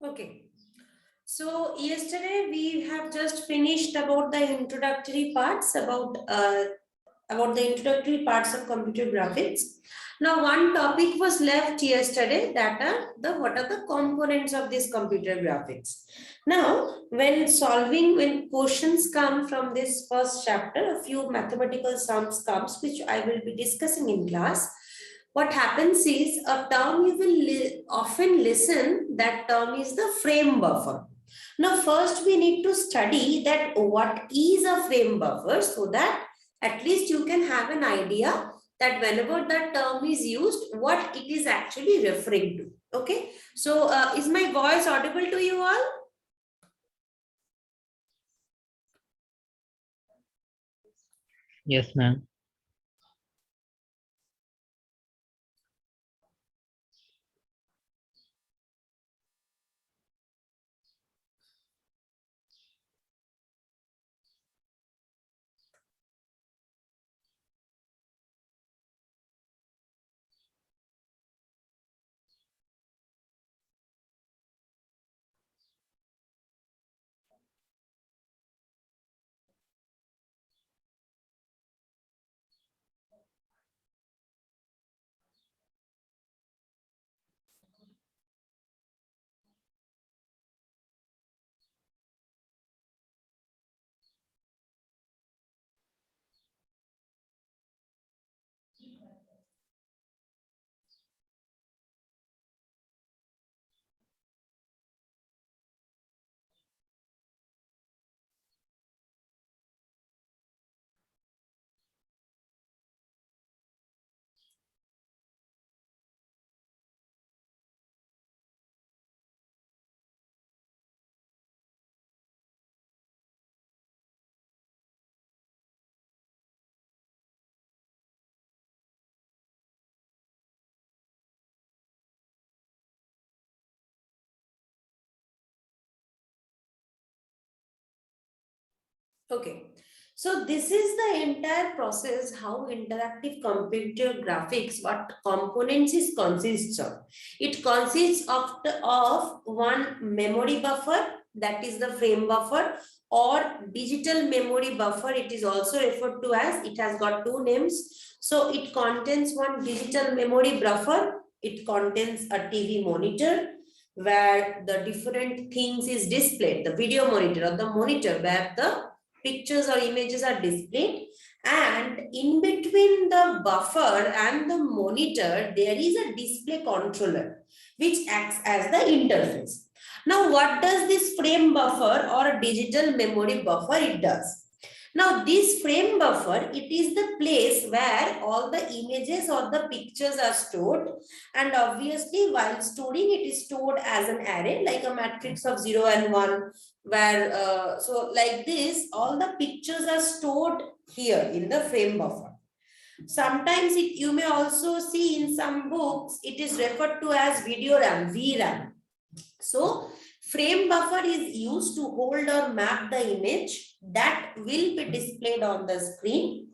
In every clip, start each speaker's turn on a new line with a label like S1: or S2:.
S1: Okay. So yesterday we have just finished about the introductory parts about the introductory parts of computer graphics. Now one topic was left yesterday, that are the what are the components of this computer graphics. Now when questions come from this first chapter, a few mathematical sums comes which I will be discussing in class. What happens is a term you will often listen, that term is the frame buffer. Now first we need to study that what is a frame buffer, so that at least you can have an idea that whenever that term is used, what it is actually referring to. Okay, so is my voice audible to you all?
S2: Yes, ma'am.
S1: Okay, so this is the entire process how interactive computer graphics, what components it consists of. It consists of one memory buffer, that is the frame buffer, or digital memory buffer. It is also referred to as, it has got two names. So it contains one digital memory buffer. It contains a TV monitor where the different things is displayed, the video monitor or the monitor where the pictures or images are displayed, and in between the buffer and the monitor there is a display controller which acts as the interface. Now what does this frame buffer or a digital memory buffer it does? Now this frame buffer, it is the place where all the images or the pictures are stored, and obviously while storing it is stored as an array like a matrix of 0 and 1, where so like this all the pictures are stored here in the frame buffer. Sometimes you may also see in some books it is referred to as video RAM, VRAM. So frame buffer is used to hold or map the image that will be displayed on the screen.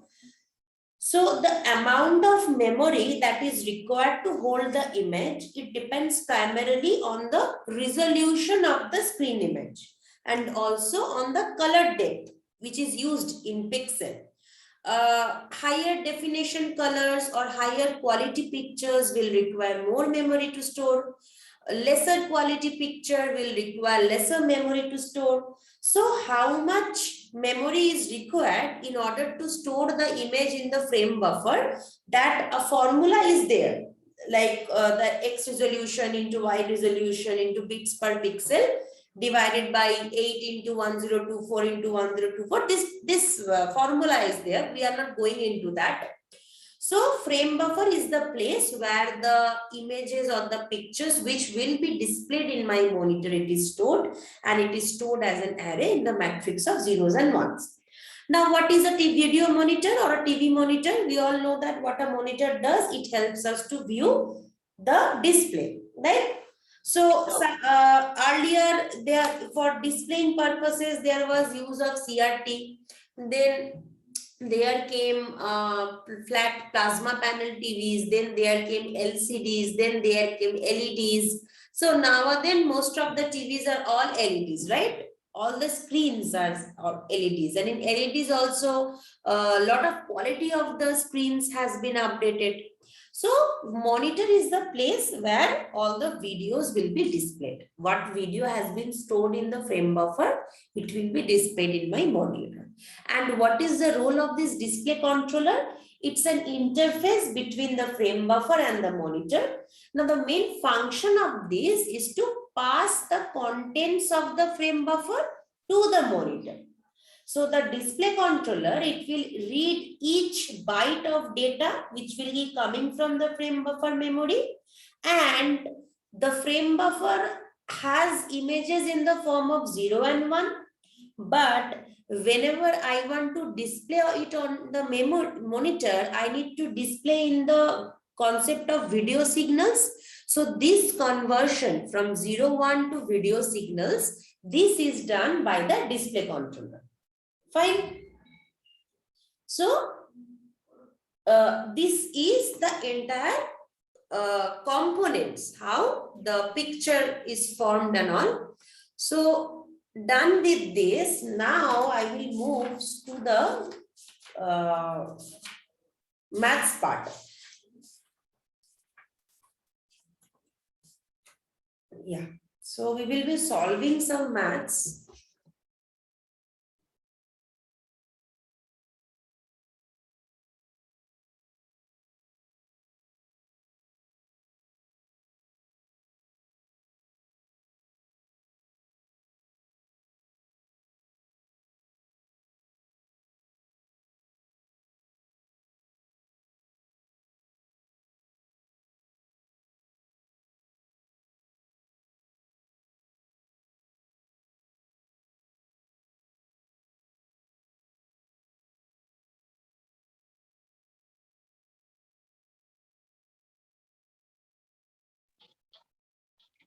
S1: So the amount of memory that is required to hold the image, it depends primarily on the resolution of the screen image and also on the color depth which is used in pixel. Higher definition colors or higher quality pictures will require more memory to store. A lesser quality picture will require lesser memory to store. So how much memory is required in order to store the image in the frame buffer? That a formula is there, like the X resolution into Y resolution into bits per pixel divided by 8 into 1024 into 1024. This formula is there. We are not going into that. So frame buffer is the place where the images or the pictures which will be displayed in my monitor, it is stored, and it is stored as an array in the matrix of zeros and ones. Now, what is a video monitor or a TV monitor? We all know that what a monitor does, it helps us to view the display, right? So earlier there, for displaying purposes, there was use of CRT. Then there came flat plasma panel TVs, then there came LCDs, then there came LEDs. So nowadays, most of the TVs are all LEDs, right? All the screens are LEDs, and in LEDs also a lot of quality of the screens has been updated. So monitor is the place where all the videos will be displayed. What video has been stored in the frame buffer, it will be displayed in my monitor. And what is the role of this display controller? It's an interface between the frame buffer and the monitor. Now, the main function of this is to pass the contents of the frame buffer to the monitor. So, the display controller, it will read each byte of data which will be coming from the frame buffer memory, and the frame buffer has images in the form of 0 and 1, but whenever I want to display it on the monitor, I need to display in the concept of video signals. So this conversion from 0, 1 to video signals, this is done by the display controller. Fine. So this is the entire components, how the picture is formed and all. So done with this, now I will move to the maths part. Yeah, so we will be solving some maths.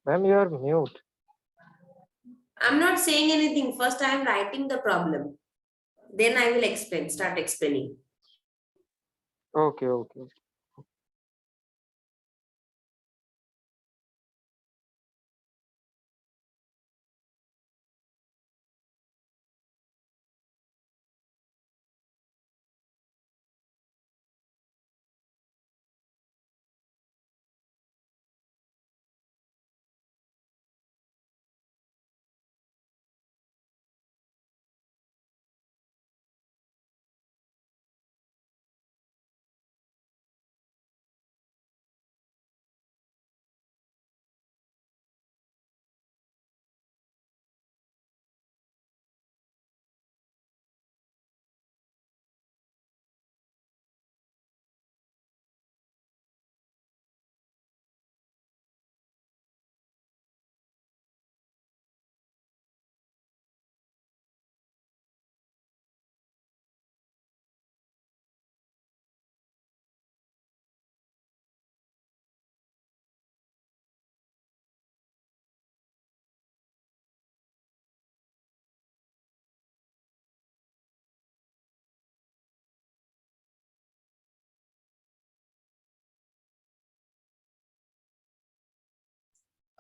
S2: Ma'am, you are mute.
S1: I'm not saying anything. First, I am writing the problem. Then I will explain, start explaining.
S2: Okay, okay.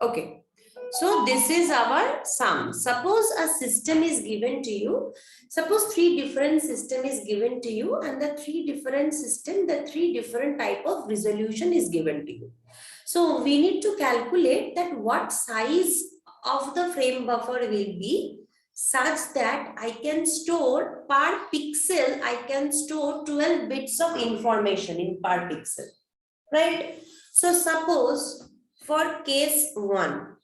S1: Okay. So this is our sum. Suppose a system is given to you. Suppose three different system is given to you, and the three different system, the three different type of resolution is given to you. So we need to calculate that what size of the frame buffer will be such that I can store per pixel, I can store 12 bits of information in per pixel, right? So suppose for case 1,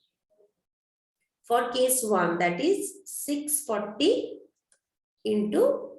S1: that is 640 into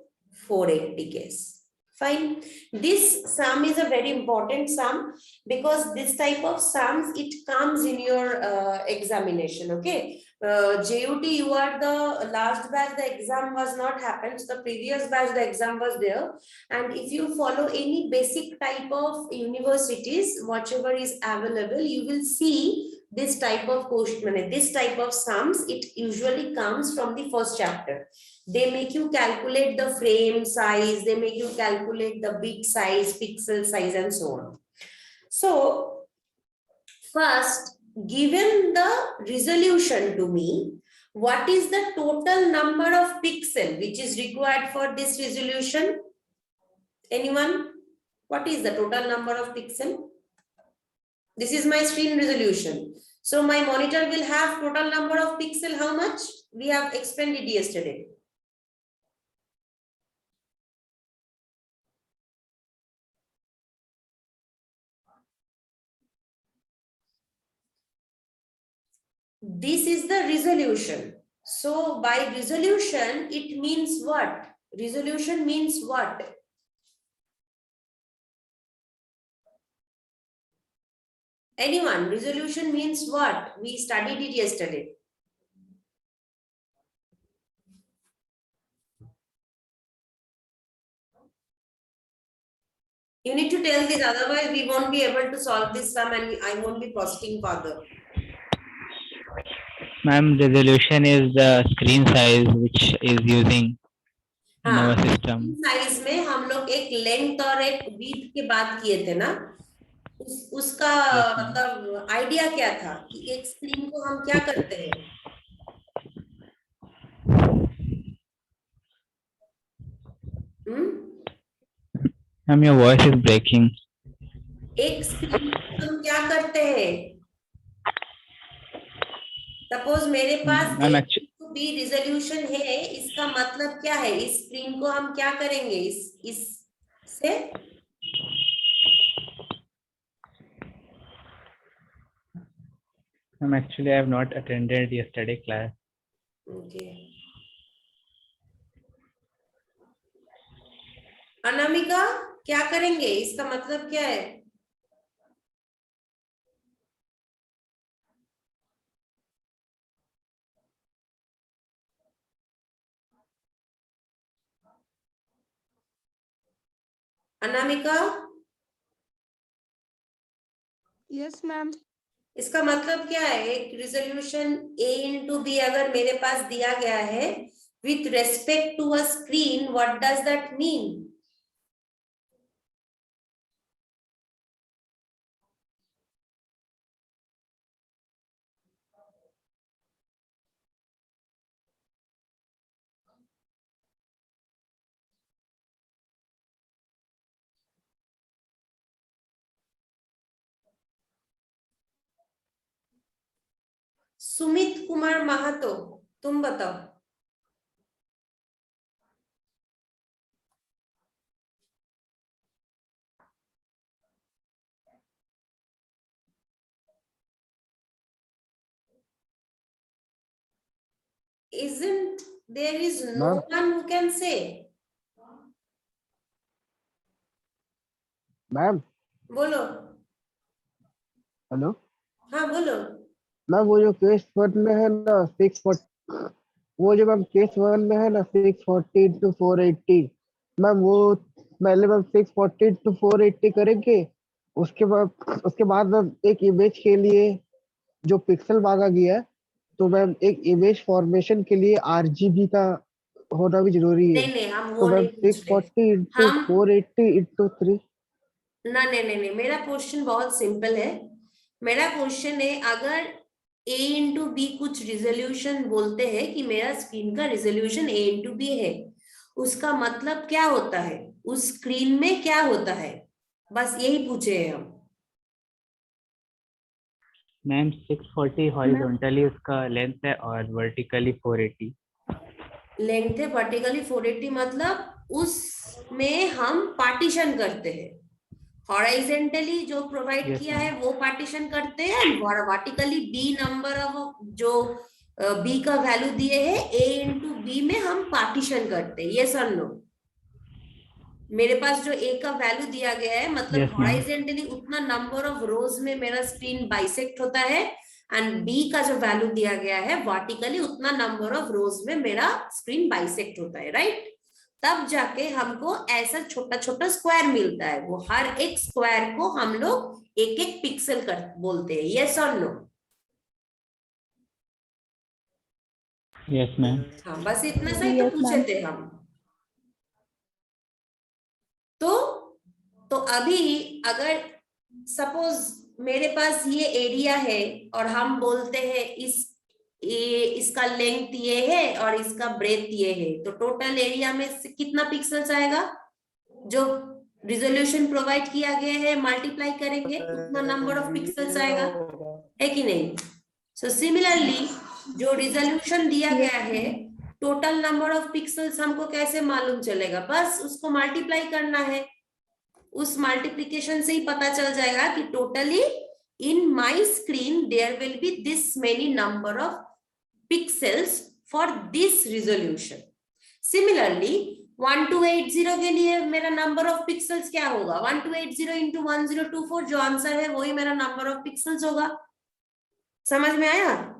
S1: 480 case. Fine. This sum is a very important sum because this type of sums, it comes in your examination. Okay. JUT, you are the last batch, the exam was not happened. So the previous batch, the exam was there. And if you follow any basic type of universities, whatever is available, you will see this type of question, this type of sums, it usually comes from the first chapter. They make you calculate the frame size, they make you calculate the bit size, pixel size, and so on. So first, given the resolution to me, what is the total number of pixel which is required for this resolution? Anyone? What is the total number of pixel? This is my screen resolution. So my monitor will have total number of pixel. How much? We have expanded yesterday. This is the resolution. So by resolution, it means what? Resolution means what? Anyone? Resolution means what? We studied it yesterday. You need to tell this, otherwise we won't be able to solve this sum and I won't be proceeding further.
S3: Ma'am, resolution is the screen size which is using in our system.
S1: Size में हम लोग एक length और एक width की बात किए थे ना, उसका मतलब आइडिया क्या था कि एक स्क्रीन को हम क्या करते हैं?
S3: Ma'am, your voice is breaking.
S1: एक स्क्रीन को हम क्या करते हैं? सपोज मेरे पास बी रिजोल्यूशन है, इसका मतलब क्या है? इस स्क्रीन को हम क्या करेंगे? इससे
S3: Actually, I have not attended yesterday class.
S1: Okay. Anamika क्या करेंगे? इसका मतलब क्या है? अनामिका?
S4: Yes ma'am.
S1: इसका मतलब क्या है? एक रिजोल्यूशन a into b अगर मेरे पास दिया गया है with respect to a screen, what does that mean? Sumit Kumar महातो, तुम बताओ। Isn't there is no one who can say?
S5: Ma'am
S1: बोलो।
S5: हेलो।
S1: हाँ बोलो।
S5: मैम वो जो केस 1 में है ना 640, वो जो मैम केस 1 में है ना 640 into 480, मैम वो पहले मैम 640 into 480 करेंगे, उसके बाद मैम एक इमेज के लिए जो पिक्सल मांगा गया है, तो मैम एक इमेज फॉर्मेशन के लिए RGB का होना भी जरूरी है।
S1: नहीं हम
S5: तो
S1: वो
S5: मैम
S1: नहीं
S5: 640 into 480 into 3।
S1: नहीं, मेरा क्वेश्चन बहुत सिंपल है। मेरा क्वेश्चन है, अगर a इंटू बी कुछ रिजोल्यूशन बोलते हैं कि मेरा स्क्रीन का रिजोल्यूशन a इंटू बी है, उसका मतलब क्या होता है? उस स्क्रीन में क्या होता है? बस यही पूछे हैं हम।
S3: मैम 640 हॉरिजॉन्टली उसका लेंथ है और वर्टिकली 480।
S1: लेंथ है, वर्टिकली 480, मतलब उसमें हम पार्टीशन करते हैं। हॉरिजॉन्टली जो प्रोवाइड किया है वो पार्टीशन करते हैं, वर्टिकली बी नंबर ऑफ जो बी का वैल्यू दिए है a इंटू बी में हम पार्टीशन करते हैं। यस और नो? मेरे पास जो a का वैल्यू दिया गया है, मतलब हॉरिजॉन्टली उतना नंबर ऑफ रोज में मेरा स्क्रीन बाइसेक्ट होता है, एंड b का जो वैल्यू दिया गया है वर्टिकली उतना नंबर ऑफ रोज में मेरा स्क्रीन बाइसेक्ट होता है, राइट? तब जाके हमको ऐसा छोटा छोटा स्क्वायर मिलता है। वो हर एक स्क्वायर को हम लोग एक एक पिक्सल कर बोलते हैं। यस और नो?
S3: Yes ma'am.
S1: हाँ, बस इतना सा ही तो पूछे थे हम। तो अभी अगर सपोज मेरे पास ये एरिया है और हम बोलते हैं इसका लेंथ ये है और इसका ब्रेथ ये है, तो टोटल एरिया में से कितना पिक्सल्स आएगा? जो रिजोल्यूशन प्रोवाइड किया गया है मल्टीप्लाई करेंगे उतना नंबर ऑफ पिक्सल्स आएगा, है कि नहीं? सो सिमिलरली जो रिजोल्यूशन दिया गया है, टोटल नंबर ऑफ पिक्सल्स हमको कैसे मालूम चलेगा? बस उसको मल्टीप्लाई करना है, उस मल्टीप्लिकेशन से ही पता चल जाएगा कि totally in my screen there will be this many number of pixels for this resolution. Similarly 1280 के लिए मेरा नंबर ऑफ पिक्सेल्स क्या होगा? 1280 इंटू 1024, जो आंसर है वही मेरा नंबर ऑफ पिक्सेल्स होगा। समझ में आया?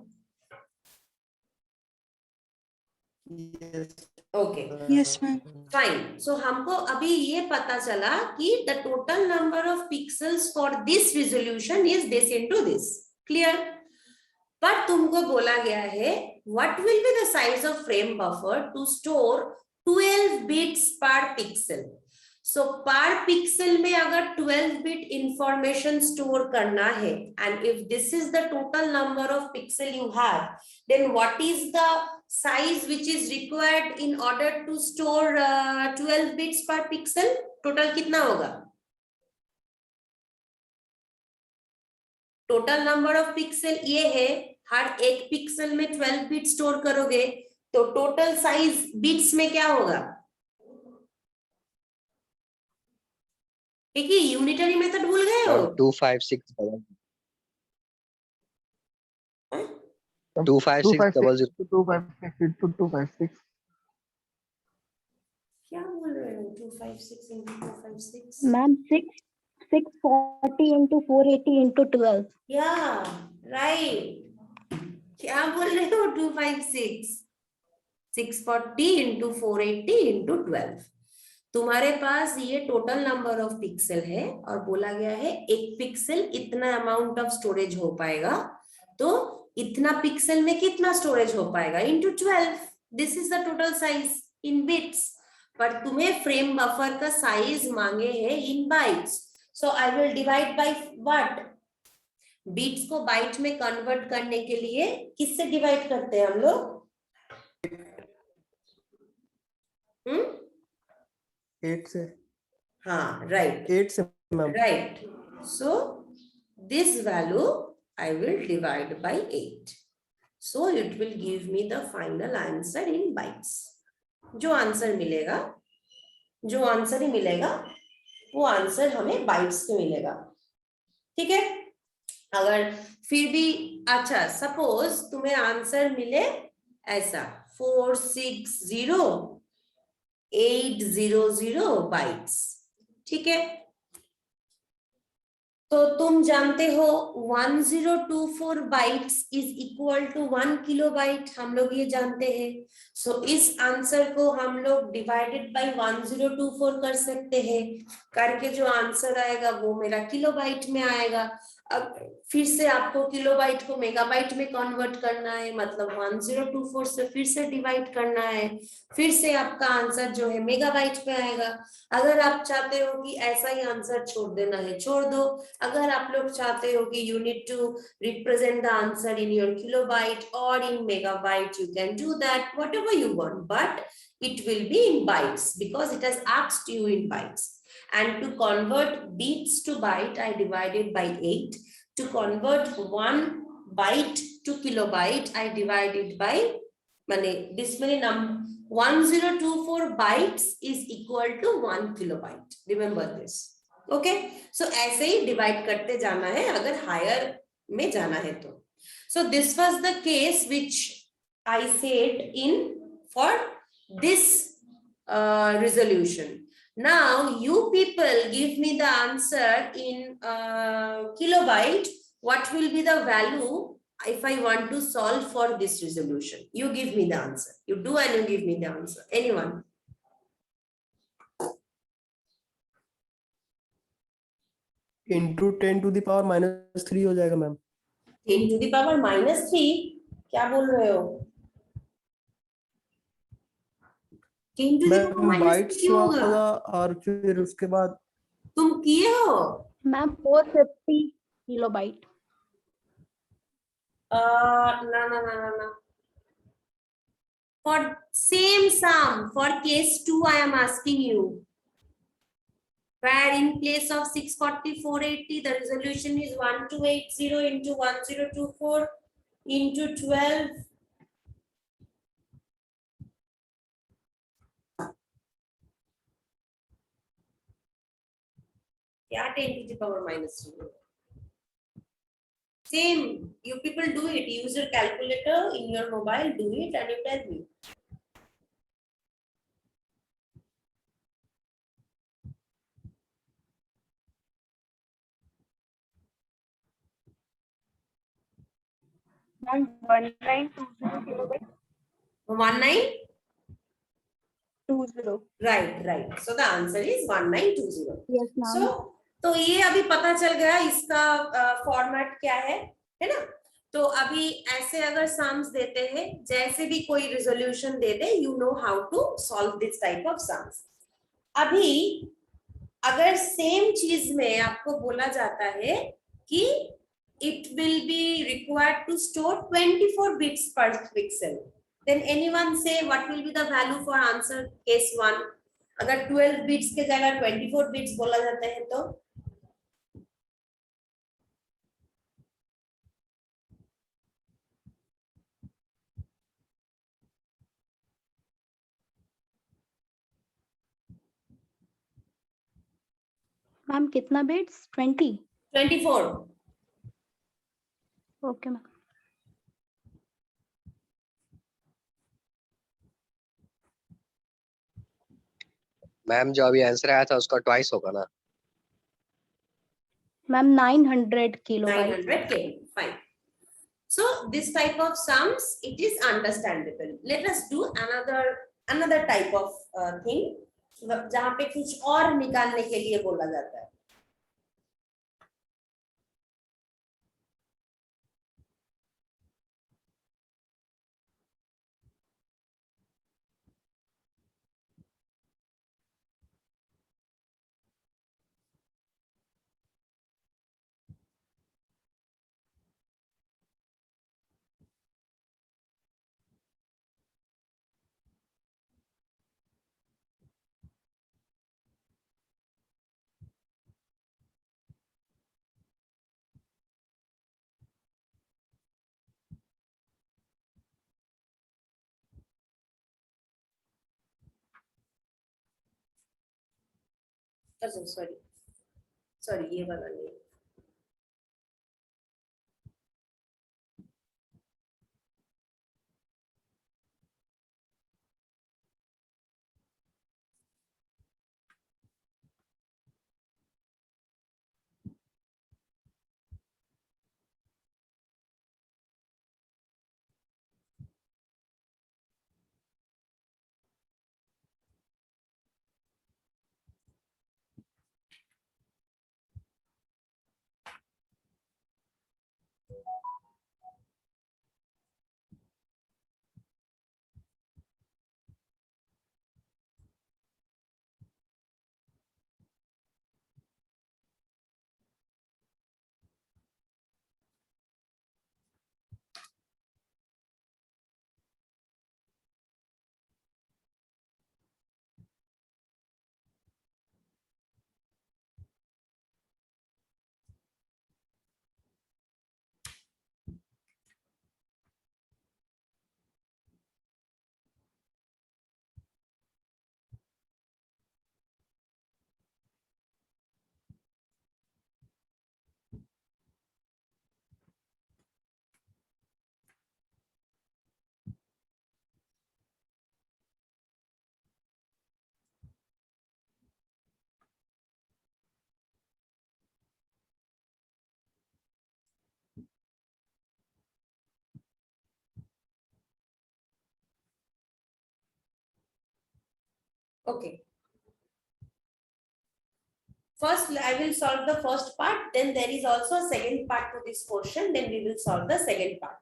S1: Okay,
S4: Yes, ma'am.
S1: फाइन। सो हमको अभी ये पता चला कि the total number of pixels for this resolution is this into this. Clear? पर तुमको बोला गया है what will be the size of frame buffer to store 12 bits per pixel. So per pixel में अगर 12 बिट इंफॉर्मेशन स्टोर करना है and if this is the total number of pixel you have, then what is the size which is required in order to store 12 bits per pixel? Total कितना होगा? Total number of pixel ये है, हर एक pixel में 12 bit store करोगे तो total size bits में क्या होगा? ठीक है, यूनिटरी मेथड भूल गए हो?
S6: 256 25600
S5: 256
S1: क्या बोल रहे हो? 256 into 256?
S7: Ma'am, 640 into 480 into 12.
S1: Yeah, right. क्या बोल रहे हो? 256 640 into 480 into 12। तुम्हारे पास ये टोटल नंबर ऑफ पिक्सल है और बोला गया है एक पिक्सल इतना अमाउंट ऑफ स्टोरेज हो पाएगा, तो इतना पिक्सल में कितना स्टोरेज हो पाएगा into 12। This is the total size in bits, पर तुम्हें फ्रेम बफर का साइज मांगे हैं इन bytes. So I will divide by what? Bits को बाइट में कन्वर्ट करने के लिए किससे डिवाइड करते हैं हम लोग?
S8: 8 से।
S1: हाँ, राइट,
S8: 8 से ma'am.
S1: right. So this value I will divide by 8, so it will give me the final answer in bytes। जो आंसर मिलेगा, जो आंसर ही मिलेगा वो आंसर हमें बाइट्स में मिलेगा। ठीक है? अगर फिर भी अच्छा, सपोज तुम्हें आंसर मिले ऐसा 460,800 बाइट्स। ठीक है, तो तुम जानते हो 1024 bytes is equal to 1 kilobyte, हम लोग ये जानते हैं। सो इस आंसर को हम लोग डिवाइडेड बाय 1024 कर सकते हैं, करके जो आंसर आएगा वो मेरा किलोबाइट में आएगा। अब फिर से आपको किलोबाइट को मेगाबाइट में कन्वर्ट करना है, मतलब 1024 से फिर से डिवाइड करना है, फिर से आपका आंसर जो है मेगाबाइट पे आएगा। अगर आप चाहते हो कि ऐसा ही आंसर छोड़ देना है, छोड़ दो। अगर आप लोग चाहते हो कि you need to represent the answer in your kilobyte or in megabyte, you can do that, whatever you want, but it will be in bytes because it has asked you in bytes. And to convert bits to byte, I divided by 8. To convert 1 byte to kilobyte, I divided by this many number. 1024 bytes is equal to 1 kilobyte. Remember this. Okay? So ऐसे ही divide करते जाना है अगर higher में जाना है तो। So this was the case which I said in for this resolution. Now you people give me the answer in kilobyte. What will be the value if I want to solve for this resolution? You give me the answer. You do and you give me the answer. Anyone?
S8: into 10 to the power -3 हो जाएगा ma'am.
S1: 10 to the power -3? क्या बोल रहे हो? 10 to the power
S8: ma'am byte
S1: -3 क्यों होगा?
S8: और फिर उसके बाद
S1: तुम किए हो?
S7: Ma'am, 450
S4: kilobyte.
S1: No. For same sum, for case 2, I am asking you. Where in place of 640, 480, the resolution is 1280 into 1024 into 12. Yeah, 10 to the power minus 2. Same, you people do it. Use your calculator in your mobile, do it and you tell me.
S4: Ma'am, 1920 kilobyte.
S1: 1920. Right. So the answer is 1920.
S7: Yes, ma'am.
S1: So तो ये अभी पता चल गया इसका format क्या है ना? तो अभी ऐसे अगर सम्स देते हैं, जैसे भी कोई रिजोल्यूशन दे दे, you know how to solve this type of sums. अभी अगर सेम चीज में आपको बोला जाता है कि it will be required to store 24 bits per pixel, then anyone say what will be the value for answer case 1? अगर 12 bits के जगह 24 bits बोला जाता है तो
S4: मैम कितना बिट्स? 20.
S1: 24.
S4: Okay ma'am.
S6: मैम जो अभी आंसर आया था उसका ट्वाइस होगा ना?
S4: Ma'am 900 kilobyte.
S1: 900K. Fine. So this type of sums, it is understandable. Let us do another type of thing. जहाँ पे कुछ और निकालने के लिए बोला जाता है. सॉरी ये वाला नहीं. Okay. First, I will solve the first part. Then there is also a second part to this question. Then we will solve the second part.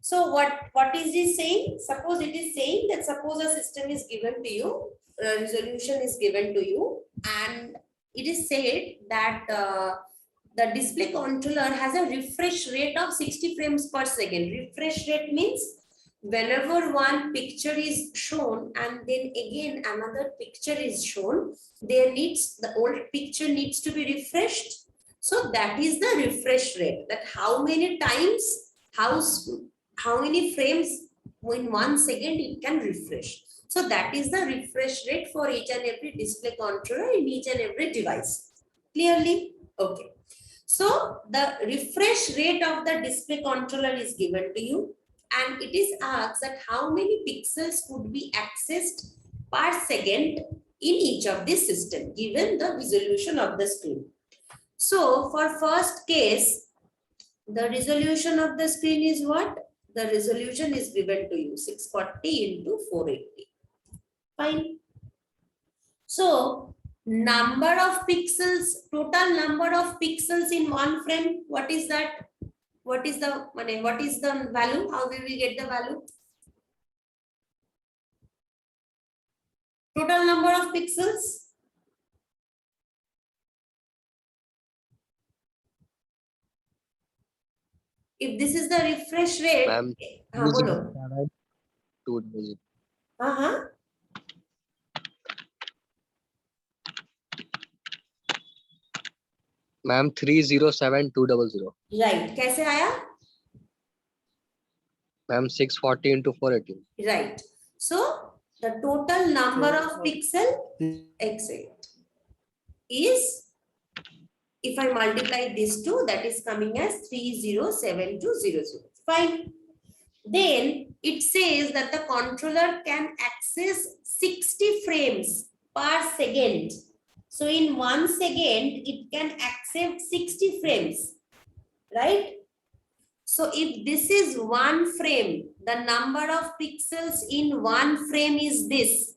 S1: So what is this saying? Suppose it is saying that suppose a system is given to you, resolution is given to you, and it is said that the display controller has a refresh rate of 60 frames per second. Refresh rate means whenever one picture is shown and then again another picture is shown, the old picture needs to be refreshed. So that is the refresh rate, that how many times, how many frames in 1 second it can refresh. So that is the refresh rate for each and every display controller in each and every device. Clearly? Okay. So the refresh rate of the display controller is given to you, and it is asked that how many pixels could be accessed per second in each of this system given the resolution of the screen. So for first case, the resolution of the screen is what? The resolution is given to you 640 into 480. Fine. So number of pixels, total number of pixels in one frame, what is that? What is the value? How will we get the value? Total number of pixels. If this is the refresh rate,
S6: Ma'am,
S1: bolo.
S6: 200. Ma'am, 307200.
S1: Right. कैसे आया?
S6: Ma'am, 640 into 480.
S1: Right. So the total number of pixel is, if I multiply these two, that is coming as 307200. Fine. Then it says that the controller can access 60 frames per second. So in 1 second, it can accept 60 frames, right? So if this is 1 frame, the number of pixels in 1 frame is this,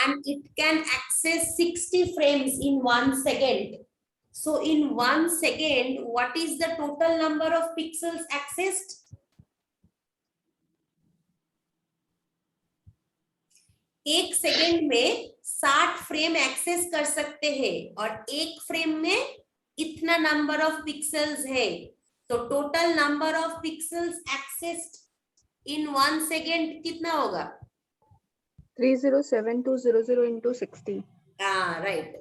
S1: and it can access 60 frames in 1 second. So in 1 second, what is the total number of pixels accessed? एक second में 60 frame access कर सकते हैं और एक frame में इतना number of pixels है, तो total number of pixels accessed in 1 second कितना होगा?
S7: 307200 into 60.
S1: Right.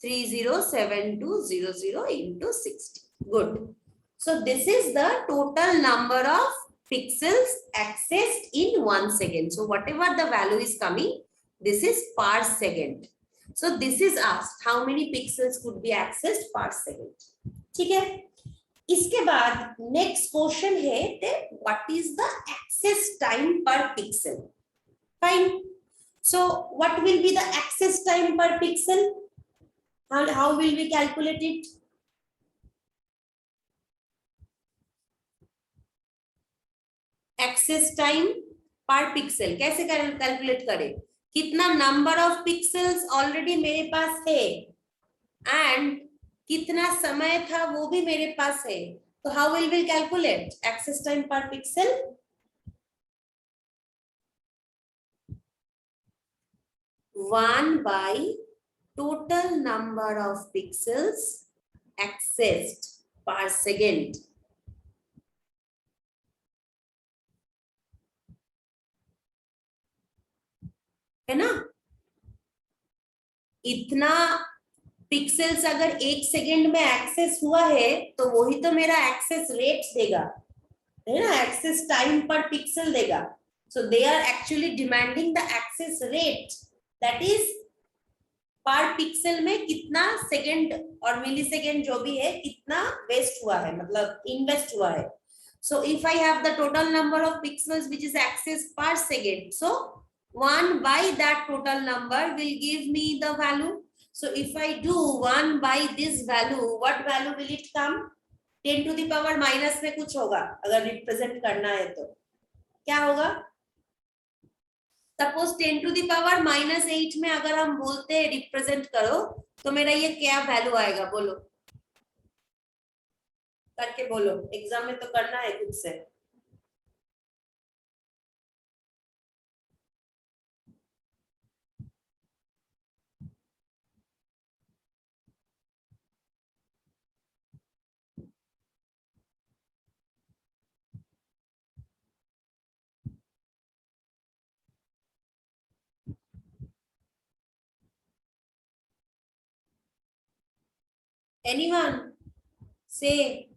S1: 307200 into 60. Good. So this is the total number of pixels accessed in 1 second. So whatever the value is coming, this is per second. So this is asked, how many pixels could be accessed per second. ठीक है? इसके बाद next question है that what is the access time per pixel? Fine. So what will be the access time per pixel? How will we calculate it? Access time per pixel कैसे calculate करें? कितना number of pixels already मेरे पास है and कितना समय था वो भी मेरे पास है, तो how will we calculate access time per pixel? One by total number of pixels accessed per second. है ना? इतना पिक्सेल्स अगर एक सेकेंड में एक्सेस हुआ है तो वही तो मेरा एक्सेस रेट देगा, है ना? एक्सेस टाइम पर पिक्सल देगा. So they are actually demanding the access rate, that is per pixel में कितना सेकेंड और मिली सेकेंड जो भी है कितना वेस्ट हुआ है, मतलब इन्वेस्ट हुआ है. So if I have the total number of pixels which is access per second, so 1 by that total number will give me the value. So if I do 1 by this value, what value will it come? 10 to the power minus में कुछ होगा, अगर represent करना है तो क्या होगा? Suppose 10 to the power minus 8 में अगर हम बोलते हैं रिप्रेजेंट करो, तो मेरा ये क्या वैल्यू आएगा? बोलो, करके बोलो, एग्जाम में तो करना है खुद से. Anyone? Say.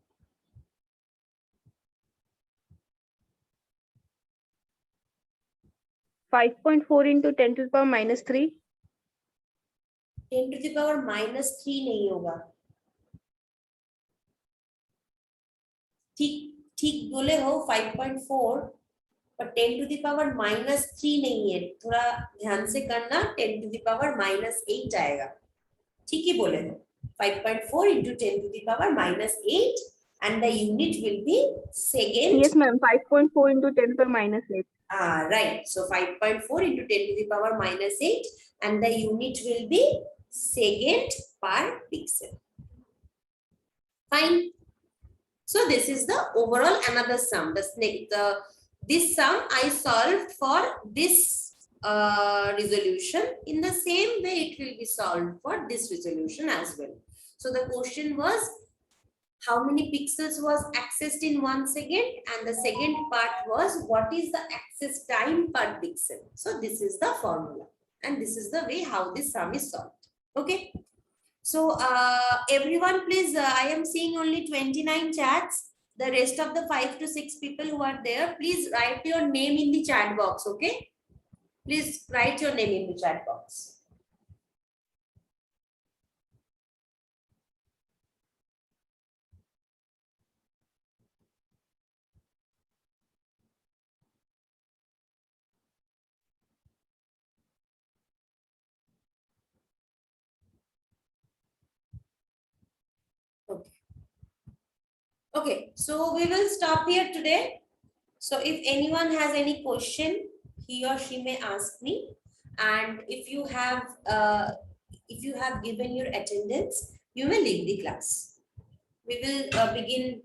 S7: -5.4 into 10 to the power -3.
S1: 10 to the power -3 नहीं होगा. ठीक ठीक बोले हो 5.4 पर 10 to the power -3 नहीं है. थोड़ा ध्यान से करना. 10 to the power -8 आएगा. ठीक ही बोले हो. 5.4 into 10 to the power -8 and the unit will be second.
S7: Yes, ma'am. 5.4 into 10 to the power -8.
S1: Right. So 5.4 into 10 to the power -8 and the unit will be second per pixel. Fine. So this is the overall another sum. This sum I solved for this resolution. In the same way, it will be solved for this resolution as well. So the question was, how many pixels was accessed in 1 second, and the second part was what is the access time per pixel. So this is the formula, and this is the way how this sum is solved. Okay. So everyone please, I am seeing only 29 chats. The rest of the 5 to 6 people who are there, please write your name in the chat box. Okay, please write your name in the chat box. Okay. Okay, so we will stop here today. So if anyone has any question, he or she may ask me. And if you have given your attendance, you may leave the class. We will begin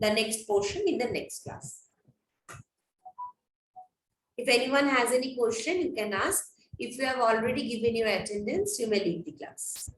S1: the next portion in the next class. If anyone has any question, you can ask. If you have already given your attendance, you may leave the class.